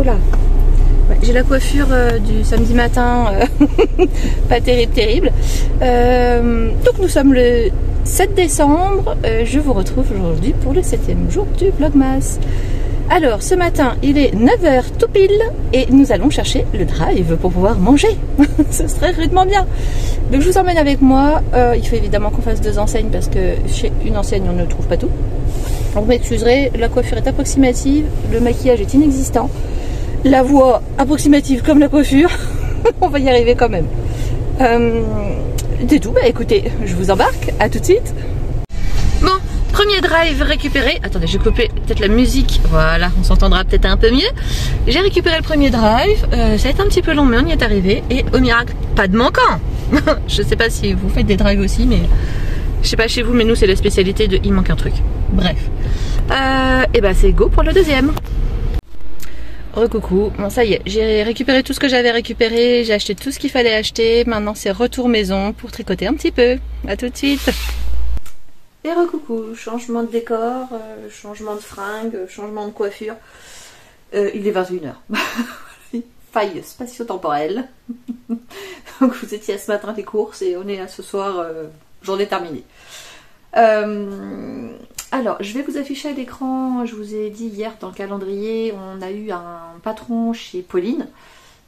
Oula. Ouais, j'ai la coiffure du samedi matin, pas terrible. Donc nous sommes le 7 décembre. Je vous retrouve aujourd'hui pour le 7e jour du Vlogmas. Alors ce matin il est 9h tout pile et nous allons chercher le drive pour pouvoir manger. Ce serait rudement bien. Donc je vous emmène avec moi. Il faut évidemment qu'on fasse 2 enseignes parce que chez une enseigne on ne trouve pas tout. Donc vous m'excuserez, la coiffure est approximative, le maquillage est inexistant, la voix approximative comme la coiffure. On va y arriver quand même. C'est tout, bah écoutez, je vous embarque, à tout de suite. Bon, premier drive récupéré. Attendez, je vais couper peut-être la musique. Voilà, on s'entendra peut-être un peu mieux. J'ai récupéré le premier drive. Ça a été un petit peu long, mais on y est arrivé. Et au miracle, pas de manquant. Je sais pas si vous faites des drives aussi, mais je sais pas chez vous, mais nous c'est la spécialité de il manque un truc. Bref. Et bah c'est go pour le deuxième. Recoucou, bon ça y est, j'ai récupéré tout ce que j'avais récupéré, j'ai acheté tout ce qu'il fallait acheter, maintenant c'est retour maison pour tricoter un petit peu. À tout de suite. Et recoucou, changement de décor, changement de fringues, changement de coiffure. Il est 21h. Faille spatio-temporelle. Donc vous étiez ce matin les courses et on est là ce soir, journée terminée. Alors, je vais vous afficher à l'écran, je vous ai dit hier dans le calendrier, on a eu un patron chez Pauline.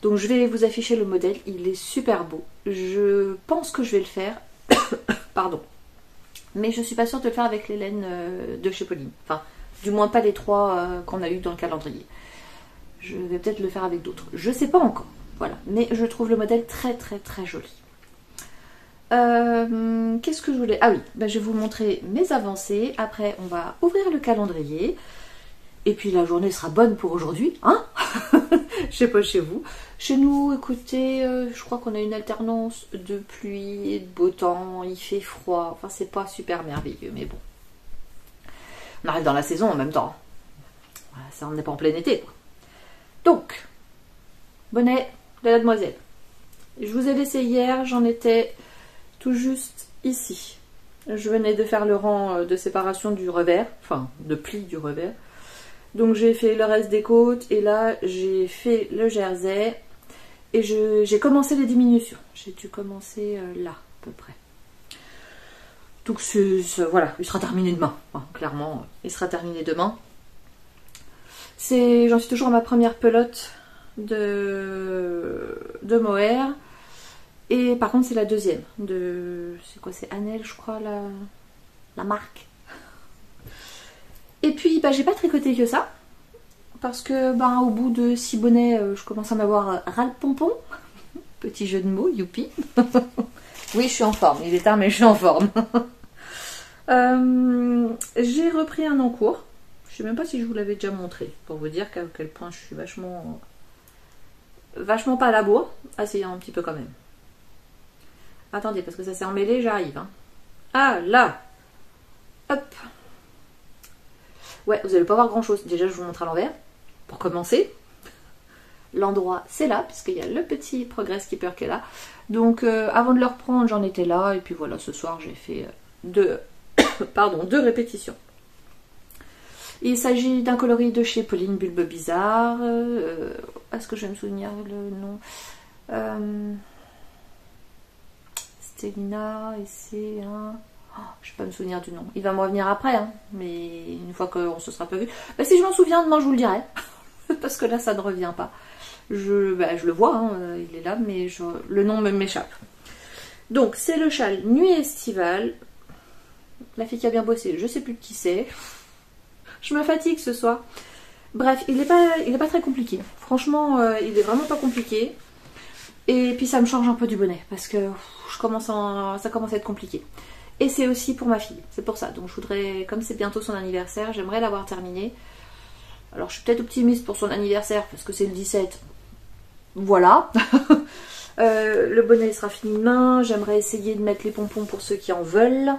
Donc je vais vous afficher le modèle, il est super beau. Je pense que je vais le faire. Pardon. Mais je suis pas sûre de le faire avec les laines de chez Pauline. Enfin, du moins pas les 3 qu'on a eu dans le calendrier. Je vais peut-être le faire avec d'autres. Je sais pas encore. Voilà. Mais je trouve le modèle très joli. Qu'est-ce que je voulais... Ah oui, ben je vais vous montrer mes avancées. Après, on va ouvrir le calendrier. Et puis la journée sera bonne pour aujourd'hui, hein. Je sais pas chez vous. Chez nous, écoutez, je crois qu'on a une alternance de pluie et de beau temps. Il fait froid. Enfin, c'est pas super merveilleux, mais bon. On arrive dans la saison en même temps. Voilà, ça, on n'est pas en plein été, quoi. Donc, bonnet de la demoiselle. Je vous ai laissé hier, j'en étais tout juste ici. Je venais de faire le rang de séparation du revers, enfin de pli du revers. Donc j'ai fait le reste des côtes et là j'ai fait le jersey et j'ai commencé les diminutions. J'ai dû commencer là à peu près. Donc voilà, il sera terminé demain. Enfin, clairement, il sera terminé demain. J'en suis toujours à ma première pelote de mohair. Et par contre c'est la deuxième c'est quoi, c'est Annelle je crois la marque. Et puis bah, j'ai pas tricoté que ça parce que bah, au bout de 6 bonnets je commence à m'avoir ras le pompon. Petit jeu de mots, youpi. Oui, je suis en forme, il est tard mais je suis en forme. J'ai repris un en cours. Je sais même pas si je vous l'avais déjà montré pour vous dire à quel point je suis vachement pas à la bourre. Ah si, un petit peu quand même. Attendez, parce que ça s'est emmêlé, j'arrive. Hein. Ah, là. Hop. Ouais, vous n'allez pas voir grand-chose. Déjà, je vous montre à l'envers. Pour commencer. L'endroit, c'est là, puisqu'il y a le petit Progress Keeper qui est là. Donc, avant de le reprendre, j'en étais là. Et puis voilà, ce soir, j'ai fait 2 répétitions. Il s'agit d'un coloris de chez Pauline Bulbe Bizarre. Est-ce que je vais me souvenir le nom Stelina, et c'est un... Oh, je ne vais pas me souvenir du nom. Il va me revenir après, hein, mais une fois qu'on se sera pas vu. Bah, si je m'en souviens, demain je vous le dirai. Parce que là, ça ne revient pas. Je le vois, hein, il est là, mais le nom m'échappe. Donc, c'est le châle nuit estivale. La fille qui a bien bossé, je ne sais plus qui c'est. Je me fatigue ce soir. Bref, il est pas très compliqué. Franchement, il est vraiment pas compliqué. Et puis ça me change un peu du bonnet parce que ça commence à être compliqué. Et c'est aussi pour ma fille, c'est pour ça. Donc je voudrais, comme c'est bientôt son anniversaire, j'aimerais l'avoir terminé. Alors je suis peut-être optimiste pour son anniversaire parce que c'est le 17. Voilà. Le bonnet sera fini demain. J'aimerais essayer de mettre les pompons pour ceux qui en veulent.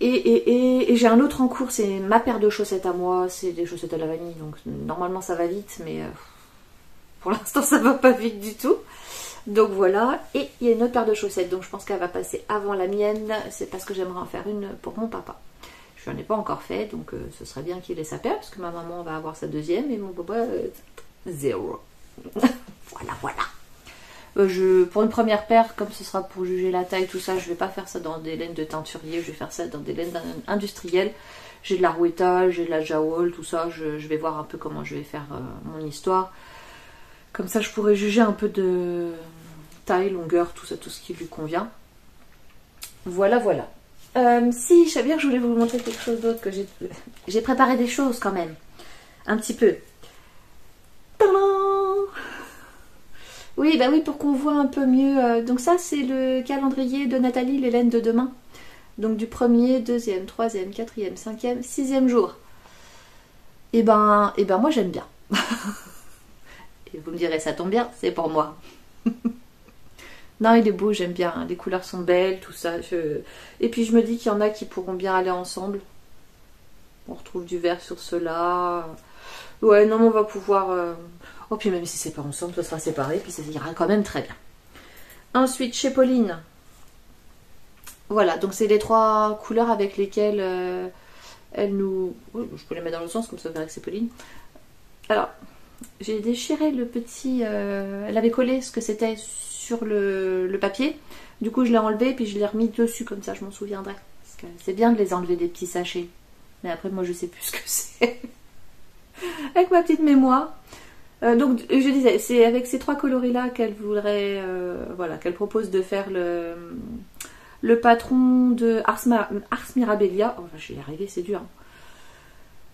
Et j'ai un autre en cours, c'est ma paire de chaussettes à moi. C'est des chaussettes à la vanille, donc normalement ça va vite, mais... pour l'instant, ça va pas vite du tout. Donc voilà. Et il y a une autre paire de chaussettes. Donc je pense qu'elle va passer avant la mienne. C'est parce que j'aimerais en faire une pour mon papa. Je Je n'en ai pas encore fait, donc ce serait bien qu'il ait sa paire, parce que ma maman va avoir sa deuxième et mon papa, zéro. Voilà. Pour une première paire, comme ce sera pour juger la taille, tout ça, je vais pas faire ça dans des laines de teinturier, je vais faire ça dans des laines industrielles. J'ai de la Rouetta, j'ai de la Jawol, tout ça, je vais voir un peu comment je vais faire mon histoire. Comme ça, je pourrais juger un peu de taille, longueur, tout ça, tout ce qui lui convient. Voilà. Si, je savais bien que je voulais vous montrer quelque chose d'autre, que j'ai préparé des choses quand même. Un petit peu. Tadam! Oui, bah oui, pour qu'on voit un peu mieux. Donc ça, c'est le calendrier de Nathalie, les laines de demain. Donc du 1er, 2e, 3e, 4e, 5e, 6e jour. Et ben moi j'aime bien. Et vous me direz, ça tombe bien, c'est pour moi. Non, il est beau, j'aime bien. Les couleurs sont belles, tout ça. Et puis je me dis qu'il y en a qui pourront bien aller ensemble. On retrouve du vert sur cela. Ouais, non, mais on va pouvoir... Oh, puis même si c'est pas ensemble, ça sera séparé, puis ça ira quand même très bien. Ensuite, chez Pauline... Voilà, donc c'est les 3 couleurs avec lesquelles elle nous... Oui, je peux les mettre dans le sens, comme ça vous verrez que c'est Pauline. Alors, j'ai déchiré le petit... elle avait collé ce que c'était sur le papier. Du coup, je l'ai enlevé, puis je l'ai remis dessus, comme ça je m'en souviendrai. Parce que c'est bien de les enlever des petits sachets. Mais après, moi, je sais plus ce que c'est. Avec ma petite mémoire. Donc, je disais, c'est avec ces 3 coloris-là qu'elle voudrait... voilà, qu'elle propose de faire le patron de Ars Mirabilia. Oh, je vais y arriver, c'est dur.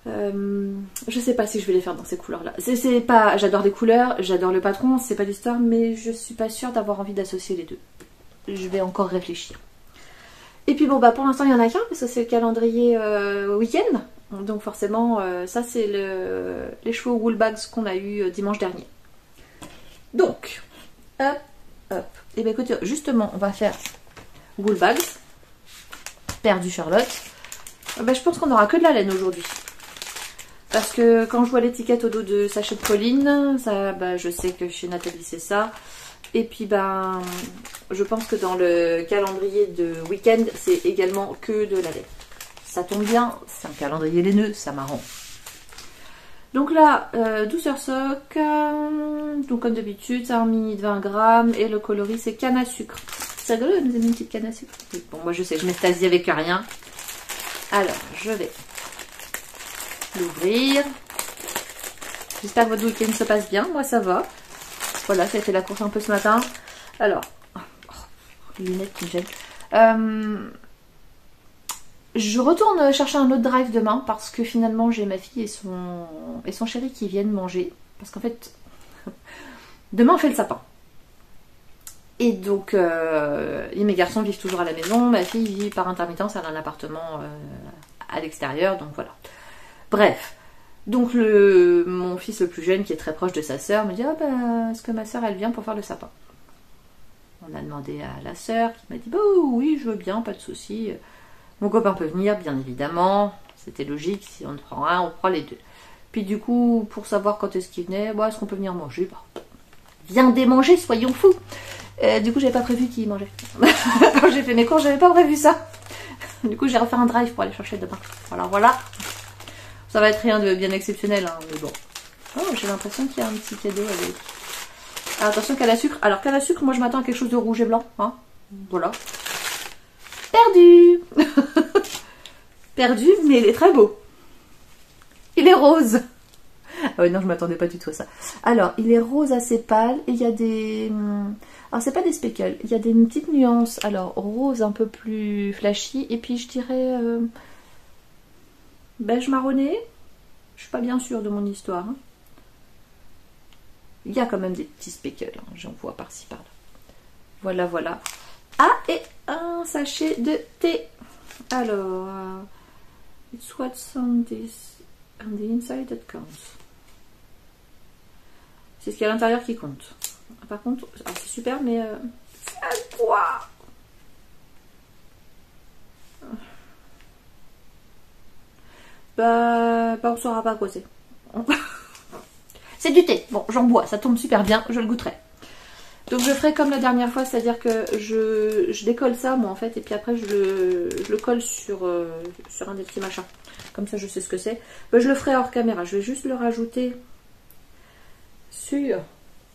Je sais pas si je vais les faire dans ces couleurs-là. C'est pas, j'adore les couleurs, j'adore le patron, c'est pas l'histoire, mais je suis pas sûre d'avoir envie d'associer les deux. Je vais encore réfléchir. Et puis bon, bah pour l'instant, il y en a qu'un, parce que c'est le calendrier week-end. Donc forcément, ça c'est les chevaux Woolbags qu'on a eu dimanche dernier. Donc, hop. Et bien écoutez, justement, on va faire Woolbags, perdu Charlotte. Ben, je pense qu'on n'aura que de la laine aujourd'hui. Parce que quand je vois l'étiquette au dos de sachet de Pauline, ça, ben, je sais que chez Nathalie c'est ça. Et puis ben, je pense que dans le calendrier de week-end, c'est également que de la laine. Ça tombe bien, c'est un calendrier laineux, ça m'arrange. Donc là, douceur soc, donc comme d'habitude, c'est un mini de 20 grammes et le coloris c'est canne à sucre. C'est rigolo, elle nous a mis une petite canne à sucre. Oui, bon, moi je sais, je m'extasie avec rien. Alors, je vais l'ouvrir. J'espère que votre week-end se passe bien, moi ça va. Voilà, ça a fait la course un peu ce matin. Alors, les lunettes qui me gênent. Je retourne chercher un autre drive demain parce que finalement j'ai ma fille et son chéri qui viennent manger. Parce qu'en fait, demain on fait le sapin. Et donc, mes garçons vivent toujours à la maison, ma fille vit par intermittence, elle a un appartement à l'extérieur, donc voilà. Bref, donc mon fils le plus jeune qui est très proche de sa sœur me dit « Ah ben, est-ce que ma sœur elle vient pour faire le sapin ?» On a demandé à la sœur qui m'a dit « Bah oui, je veux bien, pas de souci. Mon copain peut venir, bien évidemment. » C'était logique, si on prend un, on prend les deux. Puis du coup, pour savoir quand est-ce qu'il venait, bon, est-ce qu'on peut venir manger? Viens démanger, soyons fous. Du coup, j'avais pas prévu qu'il mangeait. Quand j'ai fait mes courses, j'avais pas prévu ça. Du coup, j'ai refait un drive pour aller chercher demain. Voilà. Ça va être rien de bien exceptionnel, hein, mais bon. Oh, j'ai l'impression qu'il y a un petit cadeau avec. Alors, attention, canne à sucre. Alors, canne à sucre, moi je m'attends à quelque chose de rouge et blanc. Hein. Voilà. Perdu. Perdu, mais il est très beau. Il est rose. Ah oui, non, je m'attendais pas du tout à ça. Alors, il est rose assez pâle et il y a des... Alors, c'est pas des speckles, il y a des petites nuances. Alors, rose un peu plus flashy et puis je dirais beige marronné. Je suis pas bien sûre de mon histoire. Hein. Il y a quand même des petits speckles, hein. J'en vois par-ci par-là. Voilà. Ah, et un sachet de thé. Alors, it's what's on the inside that counts. C'est ce qu'il y a à l'intérieur qui compte. Par contre, c'est super, mais c'est quoi? Bah, on ne saura pas à quoi c'est. C'est du thé. Bon, j'en bois, ça tombe super bien, je le goûterai. Donc je ferai comme la dernière fois, c'est-à-dire que je décolle ça moi en fait, et puis après je le colle sur un des petits machins. Comme ça je sais ce que c'est. Ben, je le ferai hors caméra, je vais juste le rajouter sur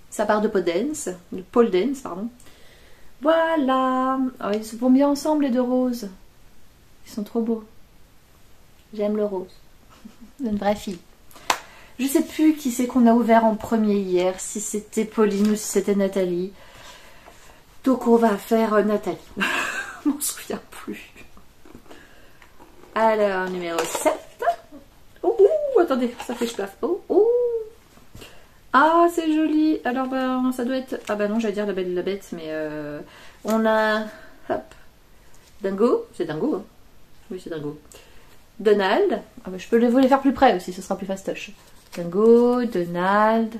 sa barre de pole dance, pardon. Voilà. Oh, ils se vont bien ensemble les deux roses. Ils sont trop beaux. J'aime le rose. Une vraie fille. Je sais plus qui c'est qu'on a ouvert en premier hier, si c'était Pauline ou si c'était Nathalie. Donc on va faire Nathalie. Je m'en souviens plus. Alors, numéro 7. Oh, attendez, ça fait plaf. Oh. Ah, c'est joli. Alors, ben, ça doit être... Ah bah non, j'allais dire La Belle et la Bête, mais on a... Hop. Dingo. C'est Dingo, hein. Oui, c'est Dingo. Donald. Ah bah, je peux vous les faire plus près aussi, ce sera plus fastoche. Dingo, Donald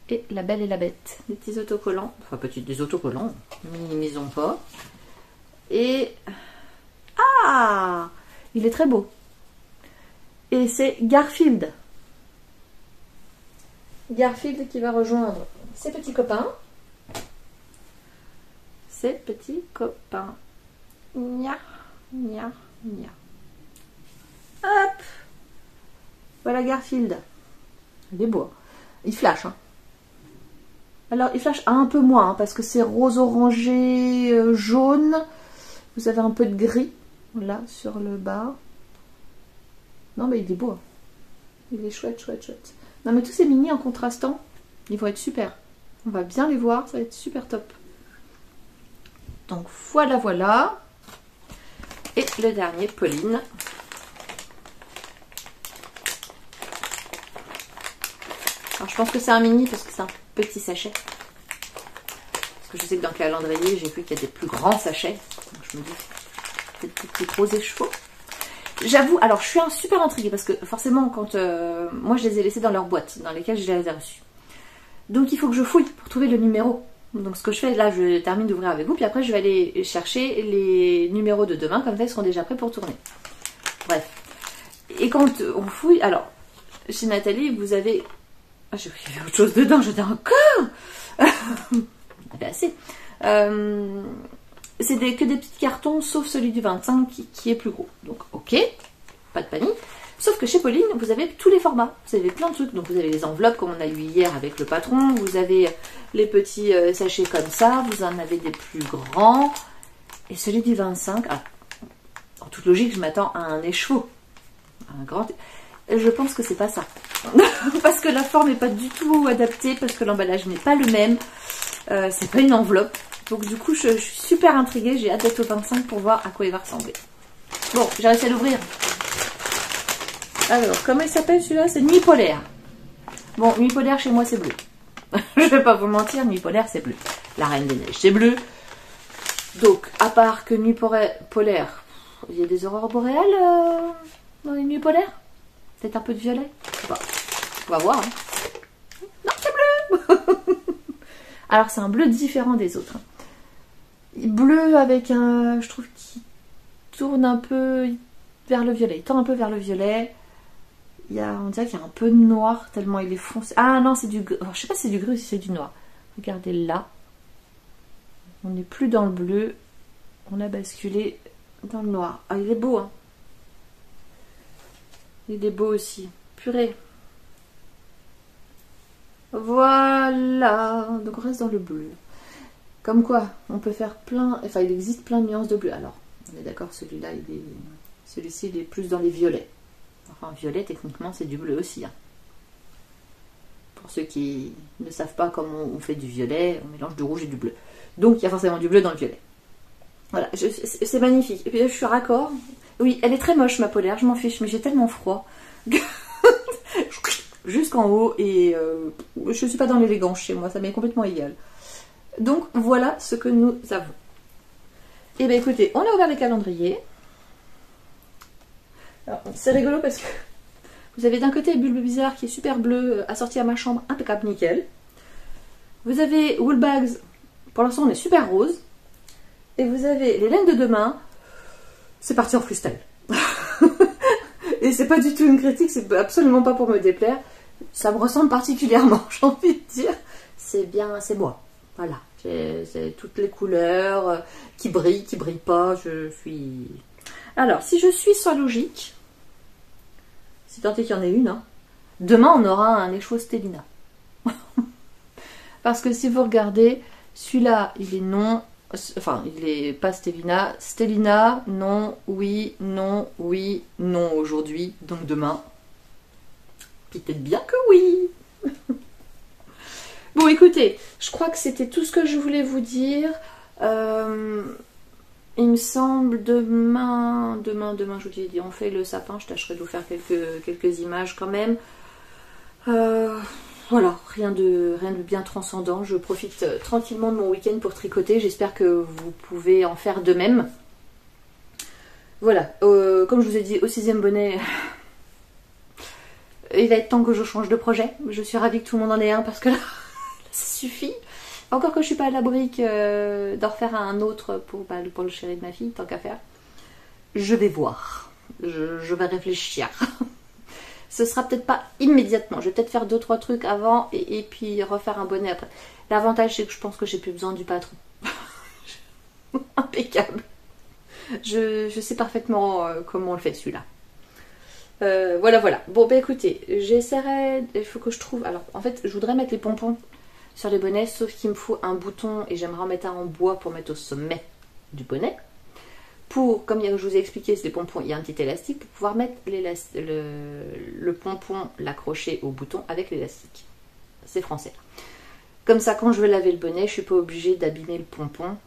et La Belle et la Bête. Des petits autocollants. Enfin, des autocollants. Minimisons pas. Et... Ah, il est très beau. Et c'est Garfield. Garfield qui va rejoindre ses petits copains. Ses petits copains. Nya, nya, nya. Hop. Voilà Garfield. Il est beau. Il flash. Hein. Alors, il flash un peu moins, hein, parce que c'est rose orangé, jaune. Vous avez un peu de gris, là, sur le bas. Non, mais il est beau. Hein. Il est chouette, chouette, chouette. Non, mais tous ces mini en contrastant, ils vont être super. On va bien les voir, ça va être super top. Donc, voilà, voilà. Et le dernier, Pauline. Alors, je pense que c'est un mini parce que c'est un petit sachet. Parce que je sais que dans le calendrier, j'ai vu qu'il y a des plus grands sachets. Donc, je me dis, peut-être plus gros écheveau. J'avoue, alors je suis super intriguée parce que forcément, quand moi je les ai laissés dans leur boîte dans lesquelles je les ai reçus. Donc il faut que je fouille pour trouver le numéro. Donc ce que je fais là, je termine d'ouvrir avec vous, puis après je vais aller chercher les numéros de demain, comme ça ils seront déjà prêts pour tourner. Bref. Et quand on fouille, alors chez Nathalie, vous avez... Ah, j'ai vu autre chose dedans, j'étais encore avait assez. C'est que des petits cartons, sauf celui du 25 qui est plus gros. Donc, ok, pas de panique. Sauf que chez Pauline, vous avez tous les formats. Vous avez plein de trucs. Donc, vous avez les enveloppes, comme on a eu hier avec le patron. Vous avez les petits sachets comme ça. Vous en avez des plus grands. Et celui du 25, ah, en toute logique, je m'attends à un écheveau. Un grand... Je pense que c'est pas ça. Parce que la forme n'est pas du tout adaptée, parce que l'emballage n'est pas le même. C'est pas une enveloppe. Donc du coup, je suis super intriguée. J'ai hâte d'être au 25 pour voir à quoi il va ressembler. Bon, j'ai réussi à l'ouvrir. Alors, comment il s'appelle celui-là? C'est Nuit Polaire. Bon, Nuit Polaire, chez moi, c'est bleu. Je vais pas vous mentir, Nuit Polaire, c'est bleu. La Reine des Neiges, c'est bleu. Donc, à part que Nuit Polaire, il y a des aurores boréales dans les Nuits Polaires? Peut-être un peu de violet? Je sais pas. On va voir. Hein. Non, c'est bleu. Alors, c'est un bleu différent des autres. Bleu avec un... Je trouve qu'il tourne un peu vers le violet. Il tend un peu vers le violet. On dirait qu'il y a un peu de noir, tellement il est foncé. Ah non, c'est du... Alors, je sais pas si c'est du gris ou si c'est du noir. Regardez là. On n'est plus dans le bleu. On a basculé dans le noir. Ah, il est beau, hein. Il est beau aussi. Purée. Voilà. Donc on reste dans le bleu. Comme quoi, on peut faire plein... Enfin, il existe plein de nuances de bleu. Alors, on est d'accord, celui-là, celui-ci, il est plus dans les violets. Enfin, violet, techniquement, c'est du bleu aussi. Hein. Pour ceux qui ne savent pas comment on fait du violet, on mélange du rouge et du bleu. Donc, il y a forcément du bleu dans le violet. Voilà, c'est magnifique. Et puis là, je suis raccord. Oui, elle est très moche, ma polaire, je m'en fiche, mais j'ai tellement froid. Jusqu'en haut, et je ne suis pas dans l'élégance chez moi, ça m'est complètement égal. Donc, voilà ce que nous avons. Et bien, écoutez, on a ouvert les calendriers. C'est rigolo parce que vous avez d'un côté Bulbe Bizarre qui est super bleu, assorti à ma chambre, impeccable, nickel. Vous avez Woolbags, pour l'instant on est super rose. Et vous avez les laines de demain, c'est parti en freestyle. Et c'est pas du tout une critique, c'est absolument pas pour me déplaire. Ça me ressemble particulièrement, j'ai envie de dire. C'est bien, c'est moi. Voilà, c'est toutes les couleurs qui brillent pas, je suis... Alors, si je suis sans logique, si tant est qu'il y en ait une, hein, demain on aura un écho Stélina. Parce que si vous regardez, celui-là, il est non, enfin, il est pas Stélina. Stélina, non, oui, non aujourd'hui, donc demain. Peut-être bien que oui. Bon, écoutez, je crois que c'était tout ce que je voulais vous dire. Il me semble demain, je vous ai dit, on fait le sapin. Je tâcherai de vous faire quelques images quand même. Voilà, rien de bien transcendant. Je profite tranquillement de mon week-end pour tricoter. J'espère que vous pouvez en faire de même. Voilà, comme je vous ai dit, au 6e bonnet, il va être temps que je change de projet. Je suis ravie que tout le monde en ait un parce que là, ça suffit. Encore que je suis pas à l'abri d'en refaire un autre pour le chéri de ma fille, tant qu'à faire. Je vais voir. Je vais réfléchir. Ce sera peut-être pas immédiatement. Je vais peut-être faire 2-3 trucs avant et puis refaire un bonnet après. L'avantage, c'est que je pense que j'ai plus besoin du patron. Impeccable. Je sais parfaitement comment on le fait celui-là. Voilà. Bon, bah écoutez, j'essaierai. Il faut que je trouve. Alors, en fait, je voudrais mettre les pompons sur les bonnets, sauf qu'il me faut un bouton et j'aimerais en mettre un en bois pour mettre au sommet du bonnet. Comme je vous ai expliqué, les pompons, il y a un petit élastique pour pouvoir mettre le pompon, l'accrocher au bouton avec l'élastique. C'est français. Comme ça, quand je veux laver le bonnet, je ne suis pas obligée d'abîmer le pompon.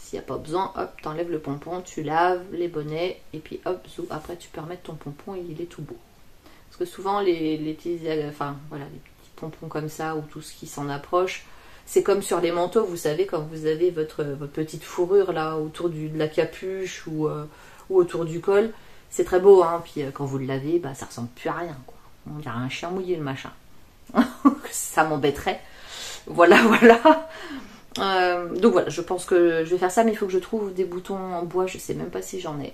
S'il n'y a pas besoin, hop, t'enlèves le pompon, tu laves les bonnets et puis hop, après tu peux remettre ton pompon et il est tout beau. Parce que souvent les petits pompons comme ça ou tout ce qui s'en approche, c'est comme sur les manteaux, vous savez, quand vous avez votre petite fourrure là autour de la capuche ou autour du col, c'est très beau, hein. Puis quand vous le lavez, bah, ça ressemble plus à rien, quoi. On dirait un chien mouillé le machin. Ça m'embêterait. Voilà. Donc voilà, je pense que je vais faire ça, mais il faut que je trouve des boutons en bois, je sais même pas si j'en ai.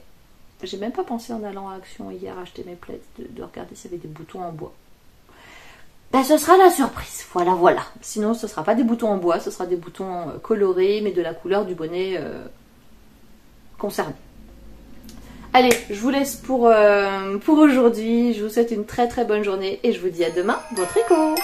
J'ai même pas pensé en allant à Action hier acheter mes plaids de regarder s'il y avait des boutons en bois. Ben, ce sera la surprise, voilà. Sinon, ce sera pas des boutons en bois, ce sera des boutons colorés, mais de la couleur du bonnet concerné. Allez, je vous laisse pour aujourd'hui. Je vous souhaite une très très bonne journée et je vous dis à demain, bon tricot!